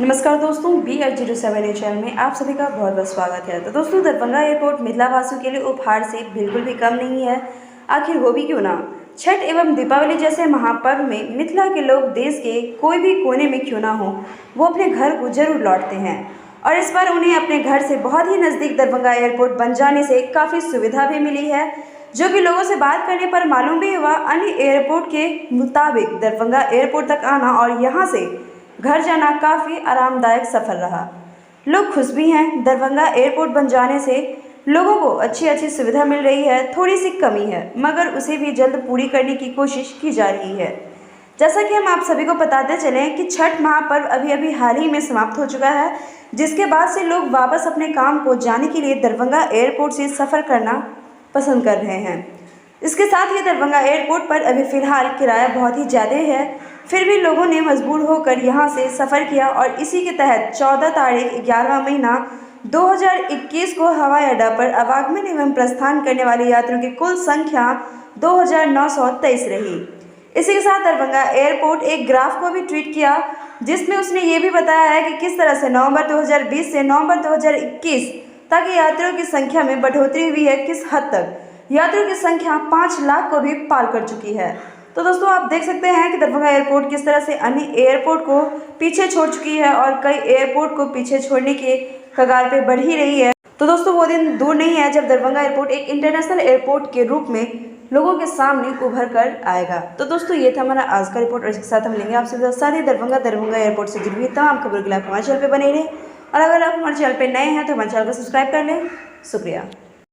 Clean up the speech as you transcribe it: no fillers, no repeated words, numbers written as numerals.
नमस्कार दोस्तों, BH07 channel में आप सभी का बहुत बहुत स्वागत है। तो दोस्तों, दरभंगा एयरपोर्ट मिथिलावासियों के लिए उपहार से बिल्कुल भी कम नहीं है। आखिर हो भी क्यों ना। छठ एवं दीपावली जैसे महापर्व में मिथिला के लोग देश के कोई भी कोने में क्यों ना हो, वो अपने घर को जरूर लौटते हैं। और इस बार उन्हें अपने घर से बहुत ही नज़दीक दरभंगा एयरपोर्ट बन जाने से काफ़ी सुविधा भी मिली है, जो कि लोगों से बात करने पर मालूम भी हुआ। अन्य एयरपोर्ट के मुताबिक दरभंगा एयरपोर्ट तक आना और यहाँ से घर जाना काफ़ी आरामदायक सफ़र रहा। लोग खुश भी हैं। दरभंगा एयरपोर्ट बन जाने से लोगों को अच्छी सुविधा मिल रही है। थोड़ी सी कमी है, मगर उसे भी जल्द पूरी करने की कोशिश की जा रही है। जैसा कि हम आप सभी को बताते चलें कि छठ महापर्व अभी हाल ही में समाप्त हो चुका है, जिसके बाद से लोग वापस अपने काम को जाने के लिए दरभंगा एयरपोर्ट से सफ़र करना पसंद कर रहे हैं। इसके साथ ही दरभंगा एयरपोर्ट पर अभी फ़िलहाल किराया बहुत ही ज़्यादा है, फिर भी लोगों ने मजबूर होकर यहां से सफ़र किया और इसी के तहत 14 तारीख 11वां महीना 2021 को हवाई अड्डा पर आवागमन एवं प्रस्थान करने वाले यात्रियों की कुल संख्या 2923 रही। इसी के साथ दरभंगा एयरपोर्ट एक ग्राफ को भी ट्वीट किया, जिसमें उसने ये भी बताया है कि किस तरह से नवंबर 2020 से नवंबर 2021 तक यात्रियों की संख्या में बढ़ोतरी हुई है। किस हद तक यात्रियों की संख्या 5 लाख को भी पार कर चुकी है। तो दोस्तों, आप देख सकते हैं कि दरभंगा एयरपोर्ट किस तरह से अन्य एयरपोर्ट को पीछे छोड़ चुकी है और कई एयरपोर्ट को पीछे छोड़ने के कगार पे बढ़ ही रही है। तो दोस्तों, वो दिन दूर नहीं है जब दरभंगा एयरपोर्ट एक इंटरनेशनल एयरपोर्ट के रूप में लोगों के सामने उभर कर आएगा। तो दोस्तों, ये था हमारा आज का रिपोर्ट और इसके साथ हम लेंगे आपसे साथ ही दरभंगा एयरपोर्ट से जुड़ी हुई तमाम खबरों के लिए आप हमारे चैनल पर बने रहे। और अगर आप हमारे चैनल पर नए हैं तो हमारे चैनल को सब्सक्राइब कर लें। शुक्रिया।